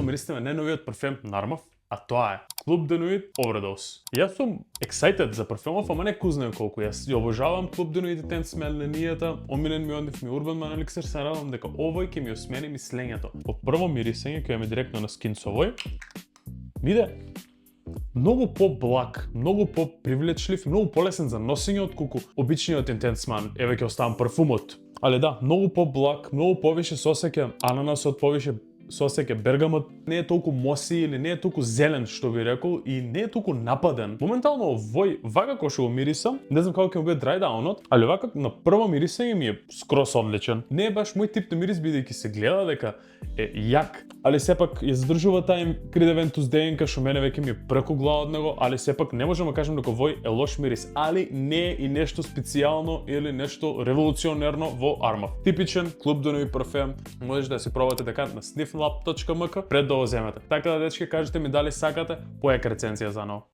умирисите најновиот парфем на Armaf, а тоа е Club de Nuit Overdose. Јас сум excited за парфемов, ама не кузнем колку. Јас ја обожавам Club de Nuit Intense смел линијата, омилен ми однив ми Urban Man Elixir, се радам дека овој ќе ми осмени мислењето. По прво мирисење кој ми директно на скин со овој, ми иде многу по-благ, многу по-привлечлив, многу полесен за носење отколку обичниот Intense Man. Еве ќе оставам парфумот. Але да, многу по-благ, многу повише сосеќе ананасот, повише сосеќе бергамот, не е толку моси или не е толку зелен што би рекол и не е толку нападен. Моментално овој вака кој што го мирисам, не знам како ќе му биде dry down-от, али вака на прво мирисење ми е скрос одличен. Не е баш мој тип на мирис бидејќи се гледа дека е јак, али сепак ја задржува тај Creed ДНК што мене веќе ми е прекугла од него, али сепак не можам да кажам дека овој е лош мирис, али не е и нешто специјално или нешто револуционерно во Armaf. Типичен Club de Nuit парфем, можете да си пробате дека на snifflab.mk пред да го земете. Така да, дечки, кажете ми дали сакате поека рецензија за него.